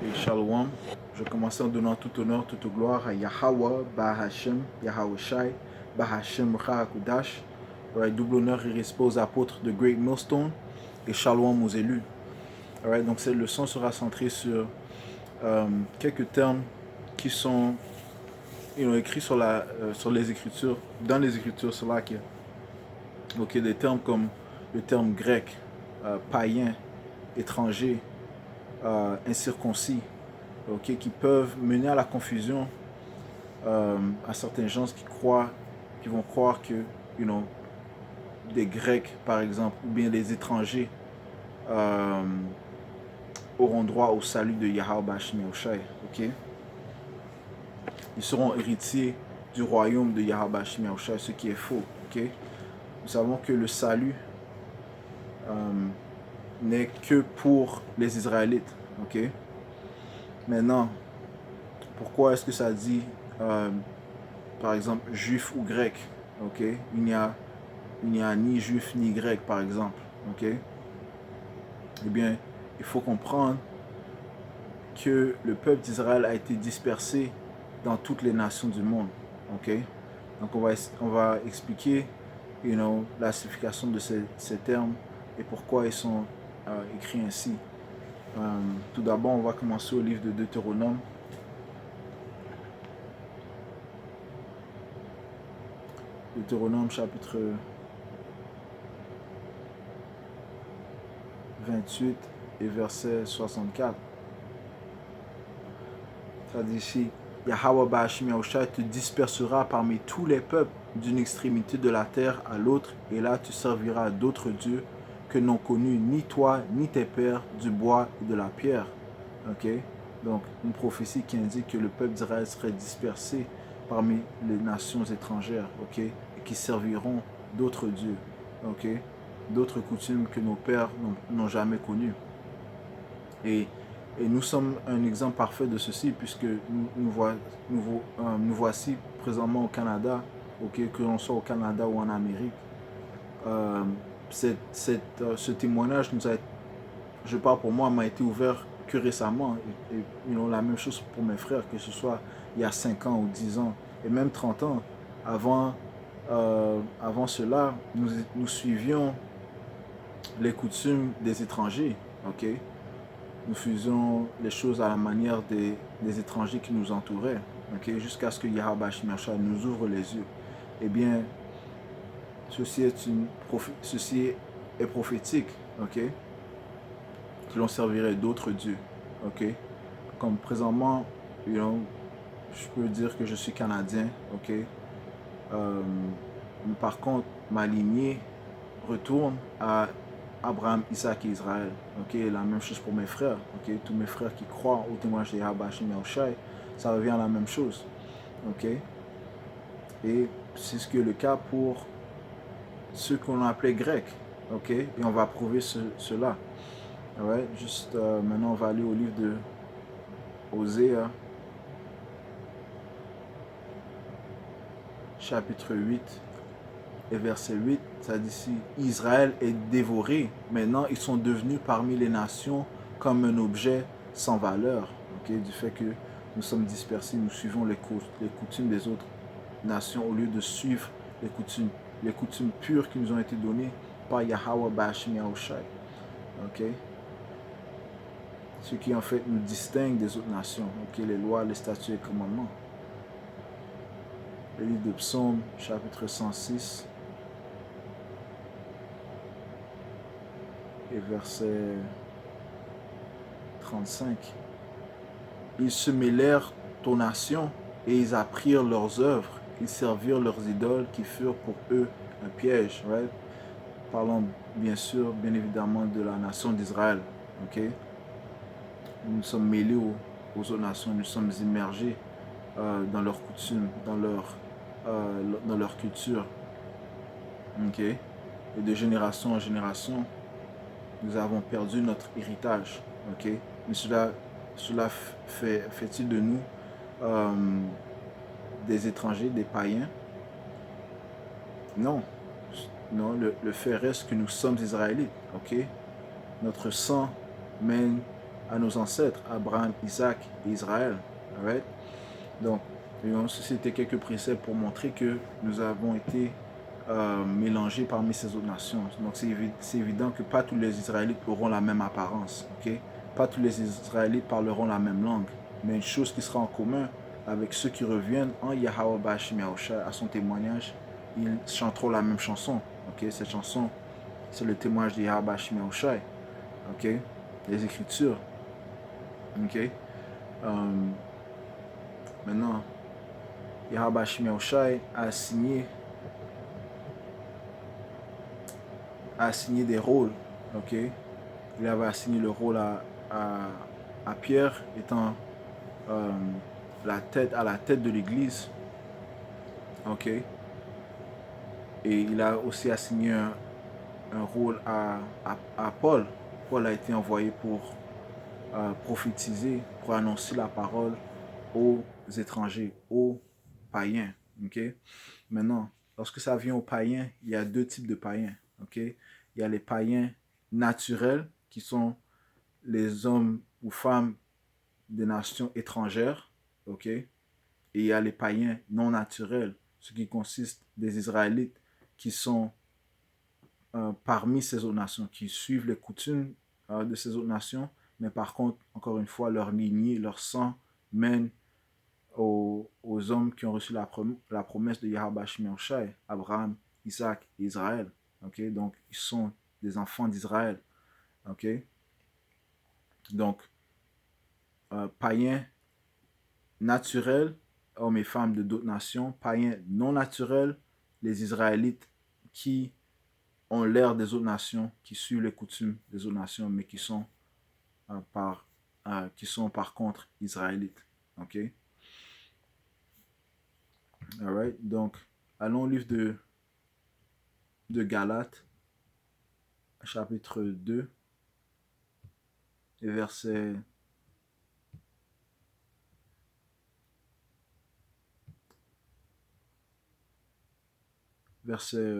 Et Shalom. Je commence en donnant tout honneur, toute gloire à Yahweh, Bahashem, Yahweh Shai, Bahashem Hakudash. Right, double honneur et respect aux apôtres de Great Millstone et Shalom aux élus. Right, donc cette leçon sera centrée sur quelques termes qui sont écrits sur les Écritures, dans les Écritures, sur laquelle des termes comme le terme grec, païen, étranger, incirconcis, qui peuvent mener à la confusion à certains gens qui vont croire que, des Grecs, par exemple, ou bien des étrangers auront droit au salut de Yahweh Bashim Yahushai. Ils seront héritiers du royaume de Yahweh Bashim Yahushai, ce qui est faux. Nous savons que le salut n'est que pour les Israélites. Maintenant, pourquoi est-ce que ça dit, par exemple, juif ou grec? Il n'y a ni juif ni grec, par exemple. Eh bien, il faut comprendre que le peuple d'Israël a été dispersé dans toutes les nations du monde. Donc on va expliquer la signification de ces termes et pourquoi ils sont écrits ainsi. Tout d'abord, on va commencer au livre de Deutéronome. Deutéronome chapitre 28 et verset 64. Ça dit ici, Yahweh Bashim Yahushai te dispersera parmi tous les peuples d'une extrémité de la terre à l'autre, et là tu serviras d'autres dieux que n'ont connus ni toi ni tes pères, du bois et de la pierre. Donc une prophétie qui indique que le peuple d'Israël serait dispersé parmi les nations étrangères, et qui serviront d'autres dieux, d'autres coutumes que nos pères n'ont jamais connues. Et nous sommes un exemple parfait de ceci, puisque nous voici présentement au Canada, que l'on soit au Canada ou en Amérique. Ce témoignage je parle pour moi, m'a été ouvert que récemment. Et la même chose pour mes frères, que ce soit il y a 5 ans ou 10 ans, et même 30 ans. Avant cela, nous suivions les coutumes des étrangers. Nous faisions les choses à la manière des étrangers qui nous entouraient, jusqu'à ce que Yahweh Bashim Yahushai nous ouvre les yeux. Eh bien, ceci est prophétique, que l'on servirait d'autres dieux, Comme présentement, je peux dire que je suis Canadien, par contre, ma lignée retourne à Abraham, Isaac et Israël. La même chose pour mes frères. Tous mes frères qui croient au témoignage de Yahweh Bashim Yahushai, ça revient à la même chose. Et c'est ce qui est le cas pour ceux qu'on appelait grecs. Et on va prouver cela. Maintenant, on va aller au livre de Osée, chapitre 8 et verset 8. Ça dit ici, Israël est dévoré. Maintenant, ils sont devenus parmi les nations comme un objet sans valeur. Du fait que nous sommes dispersés, nous suivons les coutumes des autres nations au lieu de suivre les coutumes pures qui nous ont été données par Yahweh Bashim Yahushai. Ce qui en fait nous distingue des autres nations. Les lois, les statuts et les commandements. Le livre de Psaume, chapitre 106 et verset 35. Ils se mêlèrent aux nations et ils apprirent leurs œuvres. Ils servirent leurs idoles qui furent pour eux un piège. Parlons bien évidemment de la nation d'Israël. Nous sommes mêlés aux autres nations, nous sommes immergés dans leurs coutumes, dans leur culture. Et de génération en génération, nous avons perdu notre héritage. Mais cela fait-il de nous des étrangers, des païens? Non. Le fait reste que nous sommes Israélites. Notre sang mène à nos ancêtres, Abraham, Isaac et Israël. Alright? Donc, c'était quelques préceptes pour montrer que nous avons été mélangés parmi ces autres nations. Donc, c'est évident que pas tous les Israélites auront la même apparence. Okay? Pas tous les Israélites parleront la même langue. Mais une chose qui sera en commun avec ceux qui reviennent en Yahweh Bashim Yahushua à son témoignage, ils chanteront la même chanson. Okay? Cette chanson, c'est le témoignage de Yahweh Bashim Yahushua. Okay? Les Écritures. Okay? Maintenant, Yahweh Bashim Yahushua a assigné des rôles. Okay? Il avait assigné le rôle à Pierre étant à la tête de l'Église. Ok. Et il a aussi assigné un rôle à Paul. Paul a été envoyé pour prophétiser, pour annoncer la parole aux étrangers, aux païens. Ok. Maintenant, lorsque ça vient aux païens, il y a deux types de païens. Ok. Il y a les païens naturels qui sont les hommes ou femmes des nations étrangères, ok? Et il y a les païens non naturels, ce qui consiste des Israélites qui sont parmi ces autres nations, qui suivent les coutumes de ces autres nations, mais par contre, encore une fois, leur lignée, leur sang mène aux hommes qui ont reçu la promesse de Yahweh Shai, Abraham, Isaac et Israël. Ok? Donc, ils sont des enfants d'Israël. Ok? Donc, païens naturels, hommes et femmes de d'autres nations, païens non naturels, les Israélites qui ont l'air des autres nations, qui suivent les coutumes des autres nations, mais qui sont par contre Israélites. Ok? Alright? Donc, allons au livre de Galates, chapitre 2, et verset verset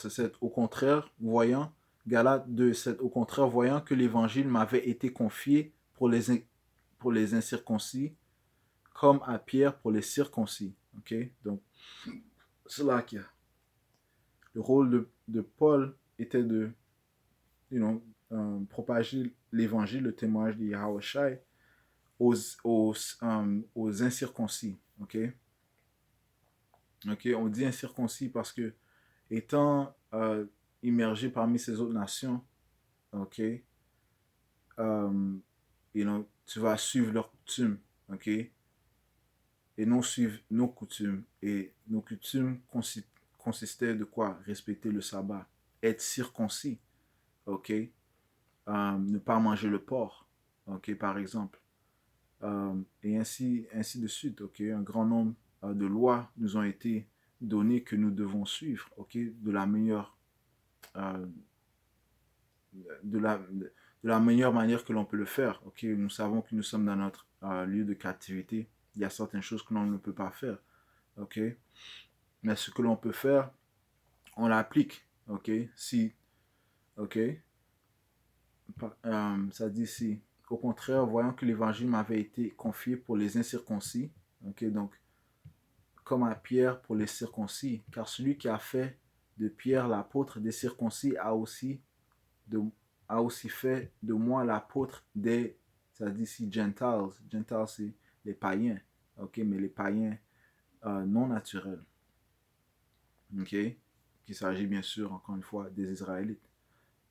7. Au contraire, voyant, Galates 2, 7. Au contraire, voyant que l'évangile m'avait été confié pour les incirconcis, comme à Pierre pour les circoncis. Ok? Donc, c'est là qu'il y a. Le rôle de Paul était de propager l'évangile, le témoignage de Yahweh Shai aux incirconcis. Ok? Ok? On dit incirconcis parce que étant immergé parmi ces autres nations, ok? Tu vas suivre leurs coutumes, ok? Et non suivre nos coutumes. Et nos coutumes consistaient de quoi? Respecter le sabbat, être circoncis, ok? Ne pas manger le porc, ok, par exemple. Et ainsi de suite, ok? Un grand nombre de lois nous ont été données que nous devons suivre, ok? Euh, de la meilleure manière que l'on peut le faire, ok? Nous savons que nous sommes dans notre lieu de captivité. Il y a certaines choses que l'on ne peut pas faire, ok? Mais ce que l'on peut faire, on l'applique, ok? Ok? Ça dit ici, au contraire, voyant que l'évangile m'avait été confié pour les incirconcis, ok? Donc, comme à Pierre pour les circoncis, car celui qui a fait de Pierre l'apôtre des circoncis de, a aussi fait de moi l'apôtre des, ça dit ici, Gentiles. Gentiles, c'est les païens, ok? Mais les païens non naturels, ok? Qu'il s'agit bien sûr, encore une fois, des Israélites.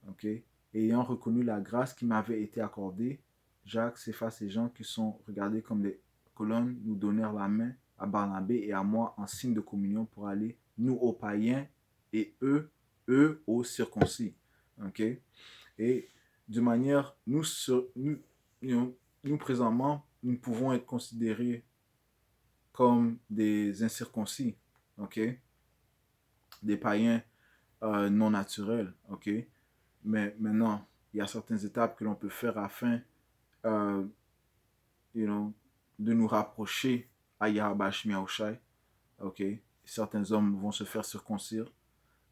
Okay? Ayant reconnu la grâce qui m'avait été accordée, Jacques, Céphas et Jean, qui sont regardés comme des colonnes, nous donnèrent la main à Barnabé et à moi en signe de communion pour aller, nous aux païens et eux aux circoncis. Okay? Et de manière, nous présentement, nous pouvons être considérés comme des incirconcis, okay? Des païens non naturels. Okay? Mais maintenant, il y a certaines étapes que l'on peut faire afin euh, de nous rapprocher à Yahweh Shai. Ok? Certains hommes vont se faire circoncire.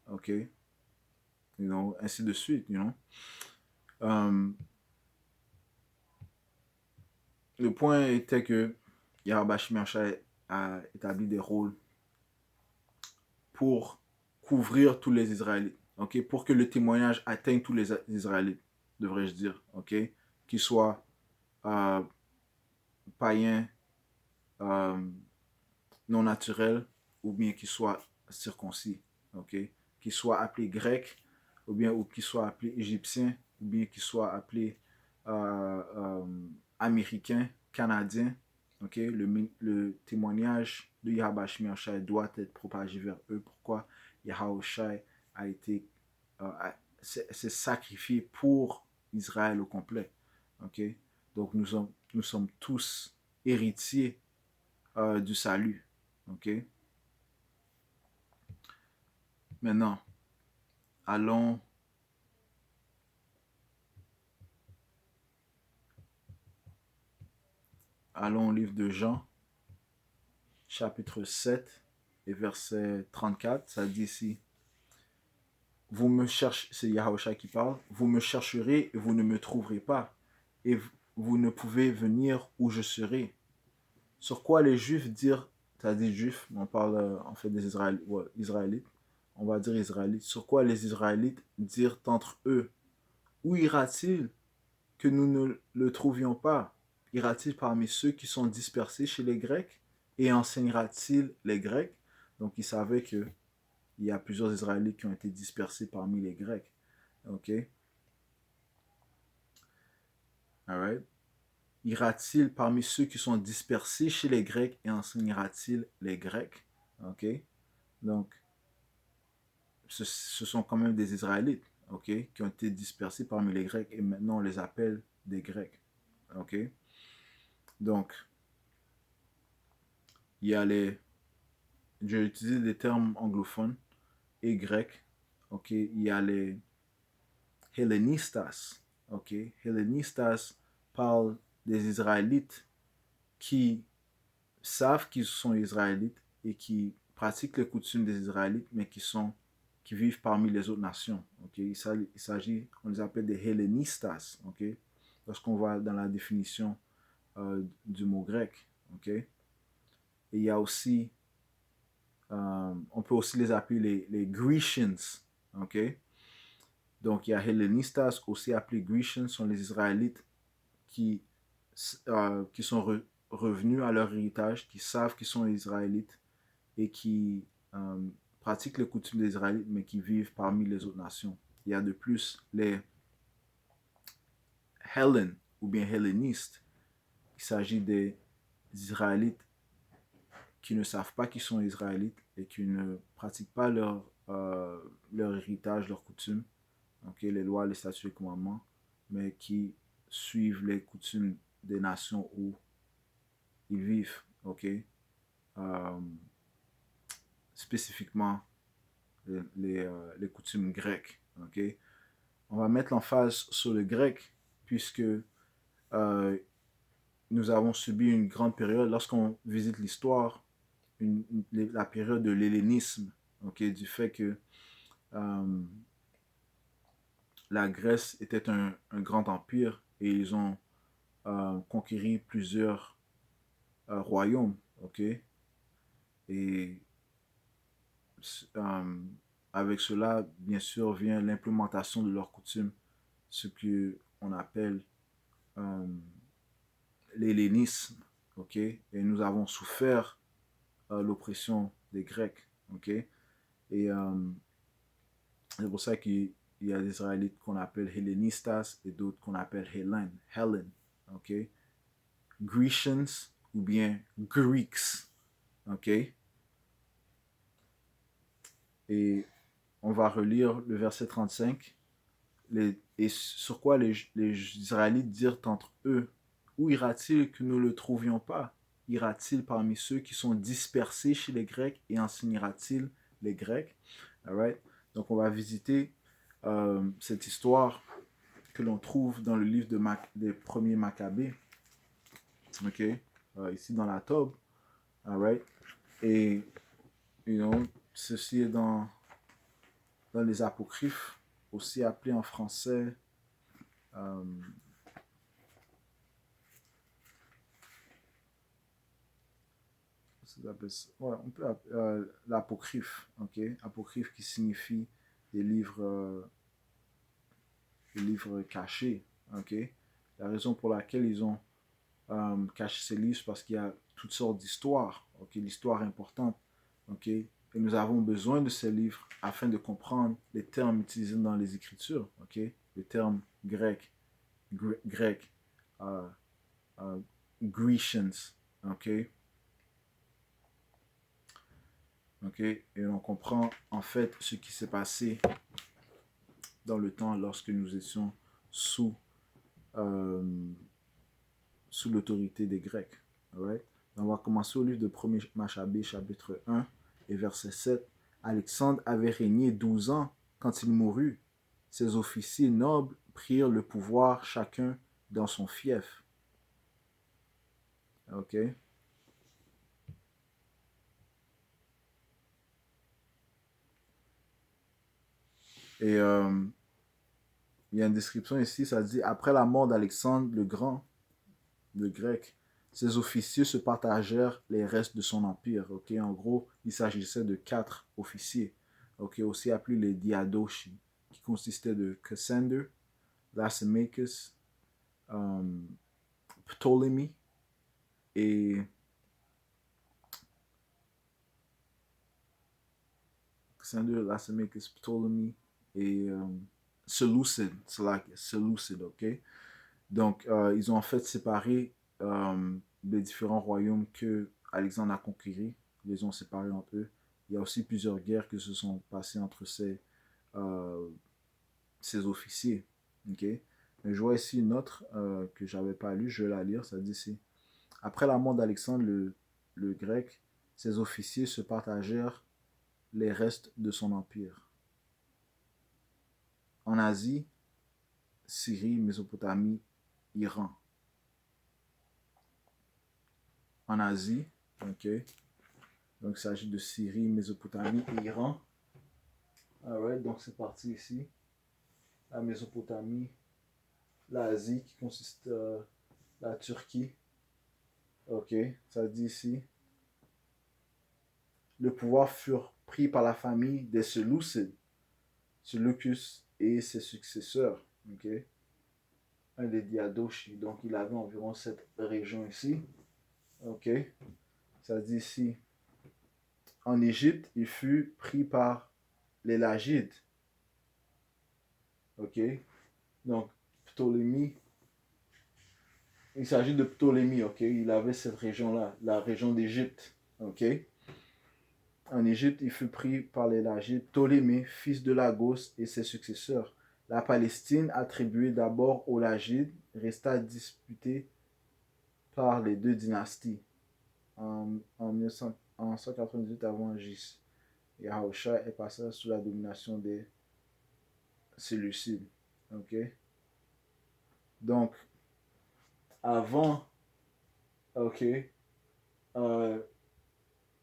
OK? Ainsi de suite, Um, le point était que Yahweh Shemashai a établi des rôles pour couvrir tous les Israélites, ok, pour que le témoignage atteigne tous les Israélites, devrais-je dire, ok, qu'ils soient euh, païens, euh, non naturels, ou bien qu'ils soient circoncis, ok, qu'ils soient appelés grecs, ou qu'ils soient appelés égyptiens, ou bien qu'ils soient appelés euh, américains, canadiens, ok, le témoignage de Yahweh Shai doit être propagé vers eux. Pourquoi Yahweh Shai a été s'est sacrifié pour Israël au complet, ok. Donc nous sommes tous héritiers du salut, ok. Maintenant, allons allons au livre de Jean, chapitre 7 et verset 34. Ça dit ici: vous me cherchez, c'est Yahushua qui parle, vous me chercherez et vous ne me trouverez pas, et vous ne pouvez venir où je serai. Sur quoi les Juifs dirent, c'est-à-dire Juifs, on parle en fait des Israélites, ouais, Israélites, on va dire Israélites, sur quoi les Israélites dirent entre eux: où ira-t-il que nous ne le trouvions pas? Ira-t-il parmi ceux qui sont dispersés chez les Grecs et enseignera-t-il les Grecs? Donc ils savaient qu'il y a plusieurs Israélites qui ont été dispersés parmi les Grecs. Ok? Alright? Ira-t-il parmi ceux qui sont dispersés chez les Grecs et enseignera-t-il les Grecs? Ok? Donc, ce sont quand même des Israélites, ok? Qui ont été dispersés parmi les Grecs et maintenant on les appelle des Grecs. Ok? Donc, il y a les. J'ai utilisé des termes anglophones et grecs. Ok? Il y a les Hellenistas. Ok? Hellenistas parlent des Israélites qui savent qu'ils sont Israélites et qui pratiquent les coutumes des Israélites, mais qui vivent parmi les autres nations. Okay? Il s'agit, on les appelle des Hellenistas. Okay? Lorsqu'on va dans la définition du mot grec. Okay? Et il y a aussi, on peut aussi les appeler les Grecians. Okay? Donc il y a Hellenistas, aussi appelés Grecians, sont les Israélites qui, qui sont revenus à leur héritage, qui savent qu'ils sont Israélites et qui euh, pratiquent les coutumes des Israélites, mais qui vivent parmi les autres nations. Il y a de plus les Hellen ou bien hellénistes. Il s'agit des Israélites qui ne savent pas qu'ils sont Israélites et qui ne pratiquent pas leur héritage, leurs coutumes, okay, les lois, les statuts et les commandements, mais qui suivent les coutumes des nations où ils vivent, ok? Euh, spécifiquement les coutumes grecques, ok? On va mettre l'emphase sur le grec, puisque nous avons subi une grande période, lorsqu'on visite l'histoire, la période de l'hellénisme, okay, du fait que euh, la Grèce était un grand empire et ils ont conquéri plusieurs royaumes, ok? Et euh, avec cela, bien sûr, vient l'implémentation de leurs coutumes, ce qu'on appelle euh, l'hellénisme, ok? Et nous avons souffert l'oppression des Grecs, ok? Et c'est pour ça qu'il y a des Israélites qu'on appelle hellénistas et d'autres qu'on appelle Hellen, ok? Grecians ou bien Greeks, ok? Et on va relire le verset 35. Et sur quoi les Israélites dirent entre eux: où ira-t-il que nous ne le trouvions pas? Ira-t-il parmi ceux qui sont dispersés chez les Grecs et enseignera-t-il les Grecs? Alright? Donc on va visiter cette histoire que l'on trouve dans le livre des premiers Maccabées, ok? Ici dans la Tob, alright? Et, ceci est dans dans les apocryphes, aussi appelés en français euh, ouais, on peut l'apocryphe, ok? Apocryphe qui signifie des livres cachés, ok? La raison pour laquelle ils ont caché ces livres, c'est parce qu'il y a toutes sortes d'histoires, ok? L'histoire est importante, ok? Et nous avons besoin de ces livres afin de comprendre les termes utilisés dans les Écritures, ok? Les termes grecs, grec, euh, euh, Grecians, ok? Ok, et on comprend en fait ce qui s'est passé dans le temps lorsque nous étions sous, euh, sous l'autorité des Grecs. Alright? On va commencer au livre de 1er Machabée, chapitre 1 et verset 7. Alexandre avait régné 12 ans quand il mourut. Ses officiers nobles prirent le pouvoir chacun dans son fief. Ok? Et il y a une description ici, ça dit après la mort d'Alexandre le Grand, le grec, ses officiers se partagèrent les restes de son empire. Ok, en gros, il s'agissait de 4 officiers, ok, aussi appelés les diadochi, qui consistaient de Cassander, Lysimachus, Ptolemy et Cassander, Lysimachus, Ptolemy et Seleucide, Seleucide, ok. Donc, ils ont en fait séparé les différents royaumes que Alexandre a conquéris. Ils les ont séparés entre eux. Il y a aussi plusieurs guerres qui se sont passées entre euh, ces officiers. Okay? Mais je vois ici une autre que je n'avais pas lue, je vais la lire. Ça dit ici après la mort d'Alexandre le Grec, ses officiers se partagèrent les restes de son empire. En Asie, Syrie, Mésopotamie, Iran. En Asie, ok. Donc, il s'agit de Syrie, Mésopotamie et Iran. Alright, donc c'est parti ici. La Mésopotamie, l'Asie qui consiste la Turquie. Ok, ça dit ici. Le pouvoir furent pris par la famille des Seleucides, Seleucus et ses successeurs. Ok, un des Diadochi. Donc, il avait environ cette région ici. Ok, ça dit ici. En Égypte, il fut pris par les Lagides. Ok, donc Ptolémée. Il s'agit de Ptolémée, ok? Il avait cette région-là, la région d'Égypte, ok? En Égypte, il fut pris par les Lagides, Ptolémée, fils de Lagos, et ses successeurs. La Palestine, attribuée d'abord aux Lagides, resta disputée par les deux dynasties. En 198 avant J. Yahusha est passé sous la domination des Séleucides, ok? Donc, avant, ok, euh,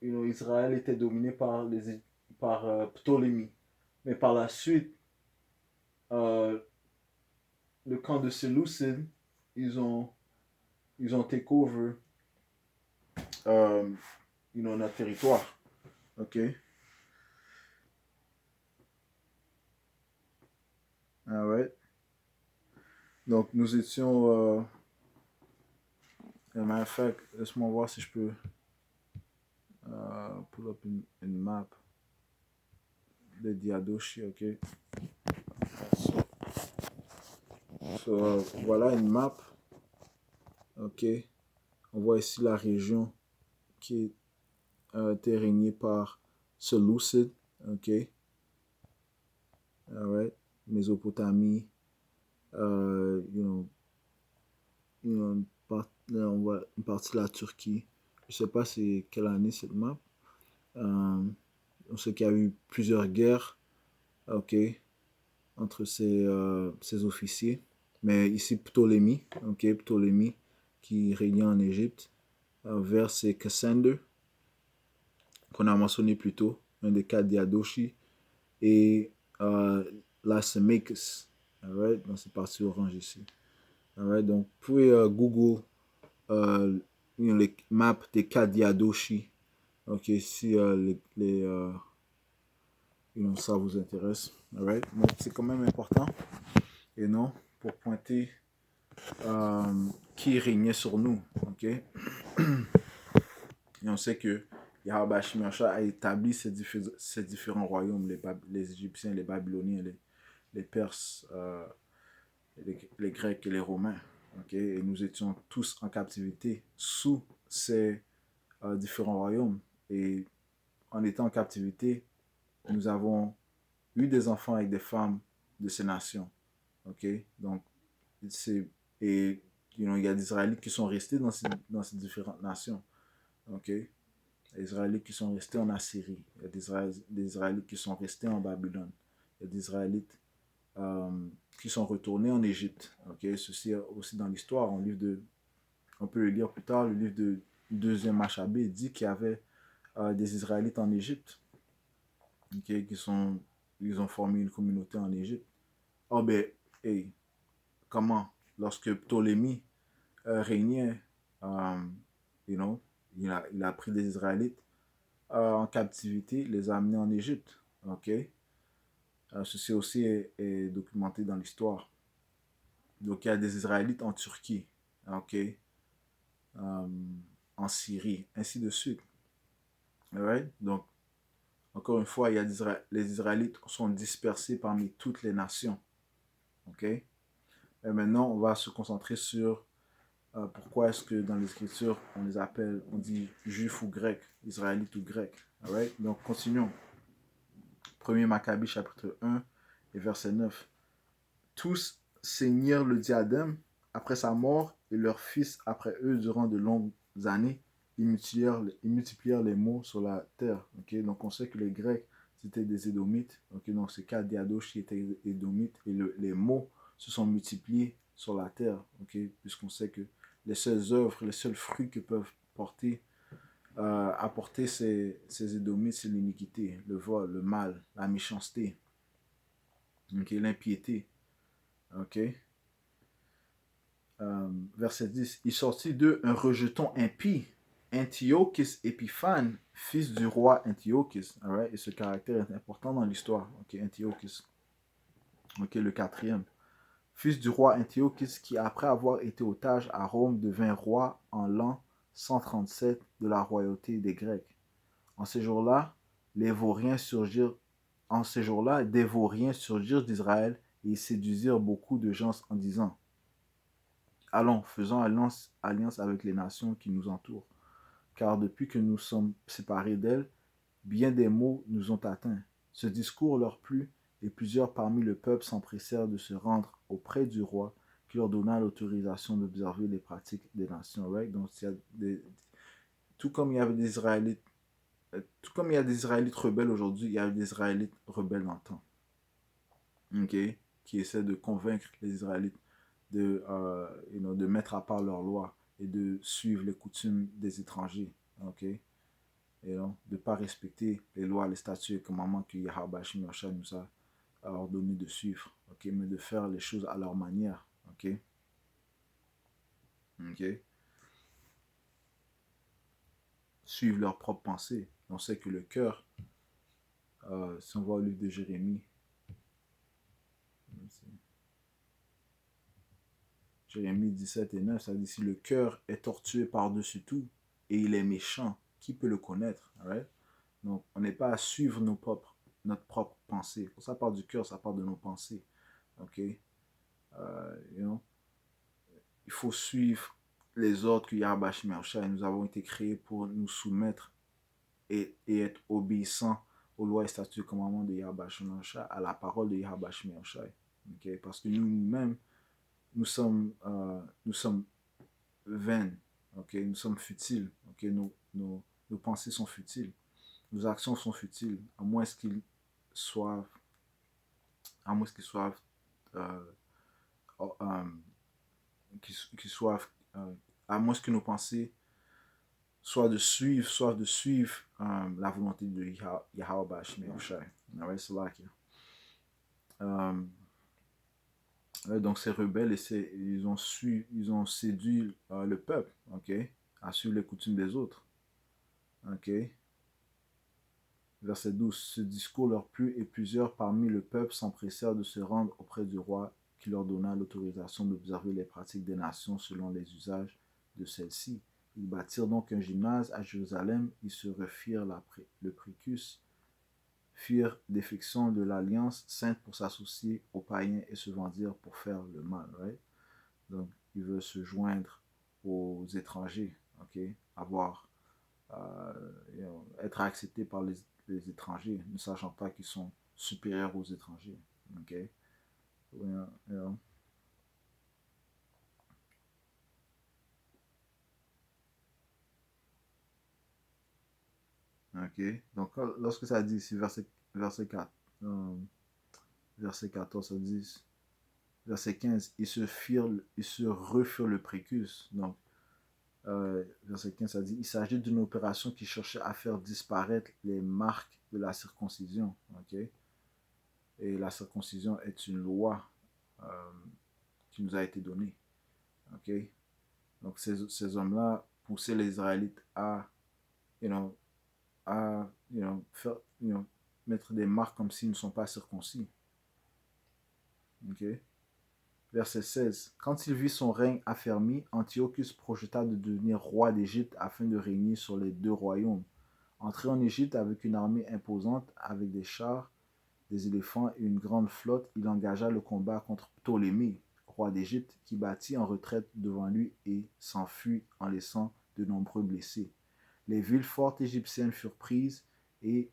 Israël était dominé par Ptolémée. Mais par la suite, euh, le camp de Seleucide, ils ont, ils ont take over notre territoire. Ok? Alright. Donc, nous étions. Matter of fact, laisse-moi voir si je peux pull up une map de Diadochi, ok? Voilà une map. Ok? On voit ici la région qui était régnée par Seleucide. Ok? Alright? Mésopotamie. You know, on voit une partie de la Turquie. Je sais pas c'est quelle année cette map. On sait qu'il y a eu plusieurs guerres, ok, entre ces officiers. Mais ici Ptolémée, ok, Ptolémée qui régnait en Égypte, vers c'est Cassander qu'on a mentionné plus tôt, un des 4 Diadochi, et Las Américas. Alright, dans cette partie orange ici. Alright, donc vous pouvez Google les maps des Kadiadoshi. Ok, si ça vous intéresse. Alright, donc c'est quand même important. Et non, pour pointer qui régnait sur nous. Ok, et on sait que Yahweh Hashemashah a établi ces différents royaumes, les Égyptiens, les Babyloniens, les Perses, les Grecs et les Romains. Okay? Et nous étions tous en captivité sous ces différents royaumes. Et en étant en captivité, nous avons eu des enfants avec des femmes de ces nations. Okay? Donc, et il y a des Israélites qui sont restés dans ces différentes nations. Okay? Les Israélites qui sont restés en Assyrie. Il y a des Israélites qui sont restés en Babylone. Il y a des Israélites qui sont retournés en Égypte. Okay? Ceci aussi dans l'histoire. On peut le lire plus tard. Le livre de deuxième Machabée dit qu'il y avait des Israélites en Égypte. Okay? Ils ont formé une communauté en Égypte. Oh ben, hey, comment? Lorsque Ptolémée régnait, il a pris des Israélites en captivité, les a amenés en Égypte. Ok? Ceci aussi est documenté dans l'histoire. Donc il y a des Israélites en Turquie, ok? En Syrie, ainsi de suite. Alright? Donc, encore une fois, les Israélites sont dispersés parmi toutes les nations. Ok? Et maintenant, on va se concentrer sur pourquoi est-ce que dans les Écritures, on dit juifs ou grecs, israélites ou grecs. Alright? Donc, continuons. 1er Maccabée, chapitre 1 et verset 9. Tous saignirent le diadème après sa mort et leurs fils après eux durant de longues années. Ils multiplièrent les maux sur la terre. Okay? Donc on sait que les Grecs c'était des Édomites. Okay? Donc c'est Kadiadosh qui était Édomite et les maux se sont multipliés sur la terre. Okay? Puisqu'on sait que les seules œuvres, les seuls fruits que peuvent apporter ces Édomites, c'est l'iniquité, le vol, le mal, la méchanceté, okay? L'impiété. Ok. Verset 10. Il sortit d'eux un rejeton impie, Antiochus Épiphane, fils du roi Antiochus. Right? Et ce caractère est important dans l'histoire. Ok, Antiochus. Ok, le quatrième. Fils du roi Antiochus, qui après avoir été otage à Rome devint roi en l'an 137 de la royauté des Grecs. En ces jours-là, des Vauriens surgirent d'Israël et ils séduisirent beaucoup de gens en disant: allons, faisons alliance avec les nations qui nous entourent, car depuis que nous sommes séparés d'elles, bien des maux nous ont atteints. Ce discours leur plut, et plusieurs parmi le peuple s'empressèrent de se rendre auprès du roi, qui leur donna l'autorisation d'observer les pratiques des nations. Right? Donc, tout comme il y avait des Israélites, tout comme il y a des Israélites rebelles aujourd'hui, il y a des Israélites rebelles dans le temps. Okay? Qui essaient de convaincre les Israélites de mettre à part leurs lois et de suivre les coutumes des étrangers. Okay? Et de ne pas respecter les lois, les statuts et les commandements que Yahweh Shemosha nous a ordonné de suivre. Okay? Mais de faire les choses à leur manière. Okay? Okay? Suivre leurs propres pensées. On sait que le cœur, si on voit le livre de Jérémie, Jérémie 17 et 9, ça dit: si le cœur est tortué par-dessus tout et il est méchant, qui peut le connaître? Right? Donc, on n'est pas à suivre notre propre pensée. Quand ça part du cœur, ça part de nos pensées. Ok? Il faut suivre les ordres que Yahweh Shemosha, et nous avons été créés pour nous soumettre et être obéissants aux lois et statuts et commandements de Yahweh Shemosha, à la parole de Yahweh Shemosha. Okay? Parce que nous-mêmes, nous sommes vaines. Okay? Nous sommes futiles. Okay? Nos pensées sont futiles. Nos actions sont futiles, à moins qu'ils soient, euh, qu'ils soient, à moins que nos pensées soient de suivre la volonté de Yahweh Shemosha. Euh, donc ces rebelles, ils ont séduit le peuple, ok, à suivre les coutumes des autres, ok. Verset 12. Ce discours leur plut et plusieurs parmi le peuple s'empressèrent de se rendre auprès du roi qui leur donna l'autorisation d'observer les pratiques des nations selon les usages de celles-ci. Ils bâtirent donc un gymnase à Jérusalem, ils se refirent le précus, firent défection de l'alliance sainte pour s'associer aux païens et se vendirent pour faire le mal. Right? Donc, ils veulent se joindre aux étrangers, ok, avoir, être acceptés par les étrangers, ne sachant pas qu'ils sont supérieurs aux étrangers, ok. Yeah, yeah. Ok. Donc, lorsque ça dit ici, verset 4, euh, verset 14, ça dit, verset 15, ils se refurent le précus. Donc, verset 15, ça dit, il s'agit d'une opération qui cherchait à faire disparaître les marques de la circoncision. Ok. Et la circoncision est une loi euh, qui nous a été donnée. Ok. Donc, ces hommes-là poussaient les Israélites à, you know, faire, mettre des marques comme s'ils ne sont pas circoncis. Ok. Verset 16. Quand il vit son règne affermi, Antiochus projeta de devenir roi d'Égypte afin de régner sur les deux royaumes. Entré en Égypte avec une armée imposante, avec des chars, des éléphants et une grande flotte, il engagea le combat contre Ptolémée, roi d'Égypte, qui battit en retraite devant lui et s'enfuit en laissant de nombreux blessés. Les villes fortes égyptiennes furent prises et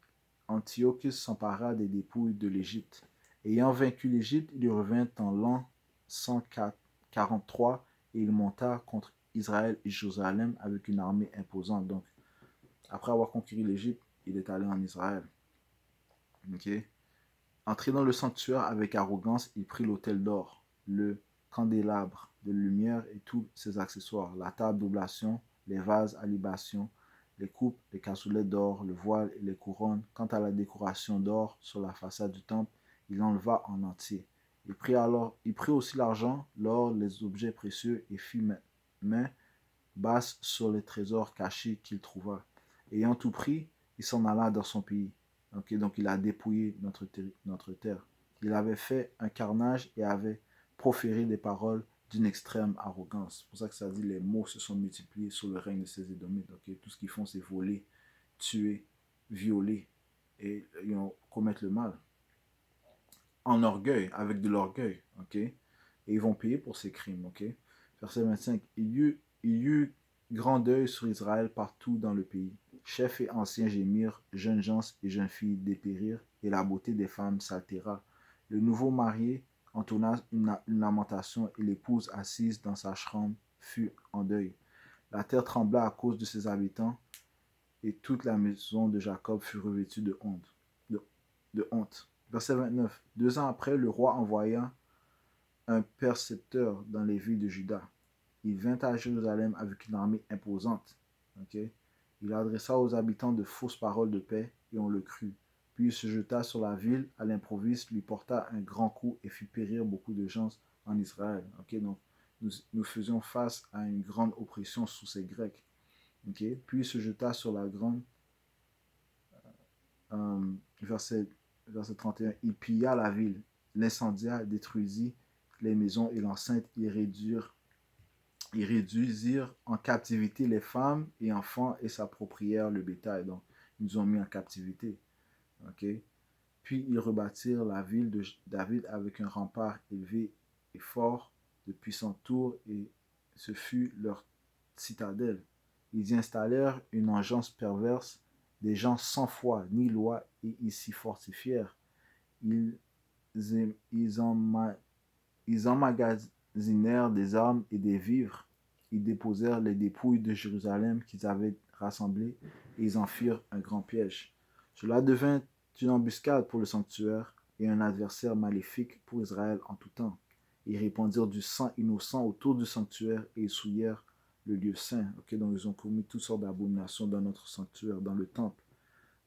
Antiochus s'empara des dépouilles de l'Égypte. Ayant vaincu l'Égypte, il revint en l'an 143 et il monta contre Israël et Jérusalem avec une armée imposante. Donc, après avoir conquis l'Égypte, il est allé en Israël. Okay. Entré dans le sanctuaire avec arrogance, il prit l'autel d'or, le candélabre de lumière et tous ses accessoires, la table d'oblation, les vases à libation, les coupes, les cassoulets d'or, le voile et les couronnes. Quant à la décoration d'or sur la façade du temple, il l'enleva en entier. Il prit aussi l'argent, l'or, les objets précieux et fit main basse sur les trésors cachés qu'il trouva. Ayant tout pris, il s'en alla dans son pays. Okay, donc il a dépouillé notre terre. Il avait fait un carnage et avait proféré des paroles d'une extrême arrogance. C'est pour ça que ça dit les mots se sont multipliés sur le règne de ces Édomites. Okay? Tout ce qu'ils font, c'est voler, tuer, violer et commettre le mal. En orgueil, avec de l'orgueil. Okay? Et ils vont payer pour ces crimes. Okay? Verset 25. Il y eut grand deuil sur Israël partout dans le pays. Chefs et anciens gémirent, jeunes gens et jeunes filles dépérirent, et la beauté des femmes s'altéra. Le nouveau marié entonna une lamentation, et l'épouse assise dans sa chambre fut en deuil. La terre trembla à cause de ses habitants, et toute la maison de Jacob fut revêtue de honte. De honte. Verset 29. 2 ans après, le roi envoya un percepteur dans les villes de Juda. Il vint à Jérusalem avec une armée imposante. Okay? Il adressa aux habitants de fausses paroles de paix et on le crut. Puis il se jeta sur la ville à l'improviste, lui porta un grand coup et fit périr beaucoup de gens en Israël. Okay? Donc, nous faisions face à une grande oppression sous ces Grecs. Okay? Puis il se jeta sur la grande, euh, verset, verset 31, il pilla la ville, l'incendia, détruisit les maisons et l'enceinte, ils réduisirent en captivité les femmes et enfants et s'approprièrent le bétail. Donc, ils nous ont mis en captivité. Okay? Puis ils rebâtirent la ville de David avec un rempart élevé et fort, de puissants tours, et ce fut leur citadelle. Ils y installèrent une engeance perverse, des gens sans foi ni loi, et ils s'y fortifièrent. Ils, ils, ils emmagasinèrent des armes et des vivres. Ils déposèrent les dépouilles de Jérusalem qu'ils avaient rassemblées et ils en firent un grand piège. Cela devint une embuscade pour le sanctuaire et un adversaire maléfique pour Israël en tout temps. Ils répandirent du sang innocent autour du sanctuaire et ils souillèrent le lieu saint. Okay, donc ils ont commis toutes sortes d'abominations dans notre sanctuaire, dans le temple.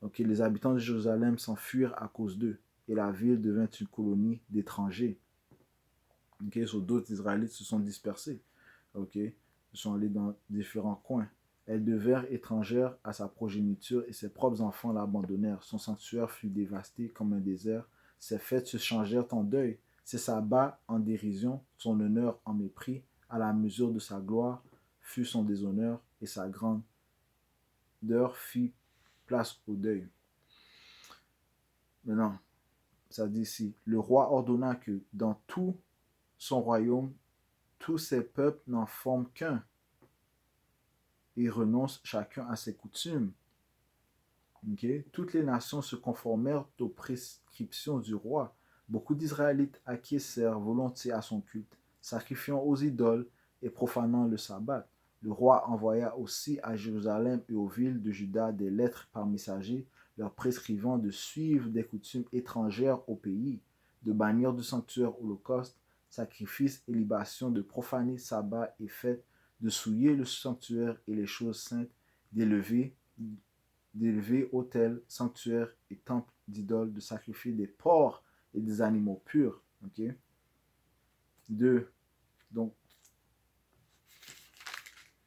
Okay, les habitants de Jérusalem s'enfuirent à cause d'eux et la ville devint une colonie d'étrangers. Okay? So, d'autres Israélites se sont dispersés. Okay? Ils sont allés dans différents coins. Elles devinrent étrangères à sa progéniture et ses propres enfants l'abandonnèrent. Son sanctuaire fut dévasté comme un désert. Ses fêtes se changèrent en deuil. Ses sabbats en dérision, son honneur en mépris. À la mesure de sa gloire fut son déshonneur et sa grandeur fit place au deuil. Maintenant, ça dit ici, le roi ordonna que dans tout son royaume, tous ces peuples n'en forment qu'un et renoncent chacun à ses coutumes. Okay? Toutes les nations se conformèrent aux prescriptions du roi. Beaucoup d'Israélites acquiescèrent volontiers à son culte, sacrifiant aux idoles et profanant le sabbat. Le roi envoya aussi à Jérusalem et aux villes de Juda des lettres par messager, leur prescrivant de suivre des coutumes étrangères au pays, de bannir du sanctuaire holocauste, sacrifices et libations, de profaner sabbat et fêtes, de souiller le sanctuaire et les choses saintes, d'élever autels, sanctuaires et temples d'idoles, de sacrifier des porcs et des animaux purs. Okay? Donc,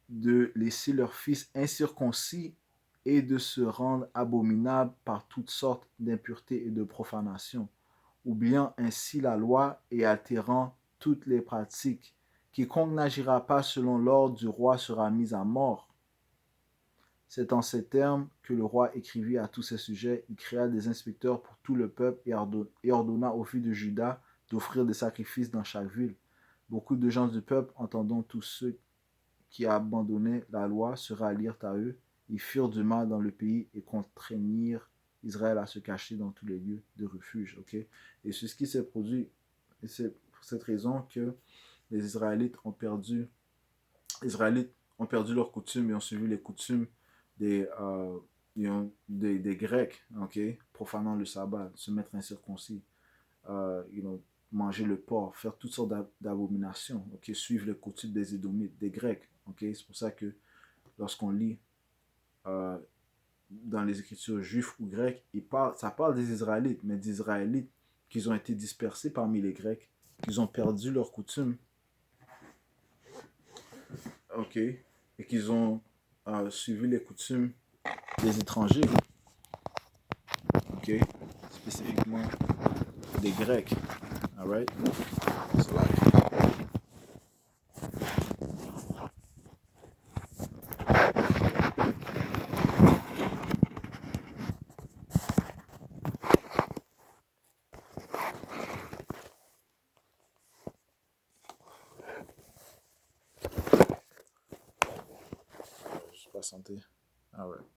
de laisser leurs fils incirconcis et de se rendre abominables par toutes sortes d'impuretés et de profanations, oubliant ainsi la loi et altérant toutes les pratiques. Quiconque n'agira pas selon l'ordre du roi sera mis à mort. C'est en ces termes que le roi écrivit à tous ces sujets. Il créa des inspecteurs pour tout le peuple et ordonna aux filles de Juda d'offrir des sacrifices dans chaque ville. Beaucoup de gens du peuple, entendant tous ceux qui abandonnaient la loi, se rallirent à eux. Ils firent du mal dans le pays et contraignirent Israël à se cacher dans tous les lieux de refuge. Okay? Et c'est ce qui s'est produit. Et c'est pour cette raison que les Israélites ont perdu leurs coutumes et ont suivi les coutumes des, des Grecs, okay? Profanant le sabbat, se mettre incirconcis, manger le porc, faire toutes sortes d'abominations, okay? Suivre les coutumes des Édomites, des Grecs. Okay? C'est pour ça que lorsqu'on lit dans les écritures juifs ou grecques, ça parle des Israélites, mais des Israélites qui ont été dispersés parmi les Grecs, qui ont perdu leurs coutumes, okay? Et qu'ils ont suivi les coutumes des étrangers, okay? Spécifiquement des Grecs. All right? So, like, je suis pas santé. All right.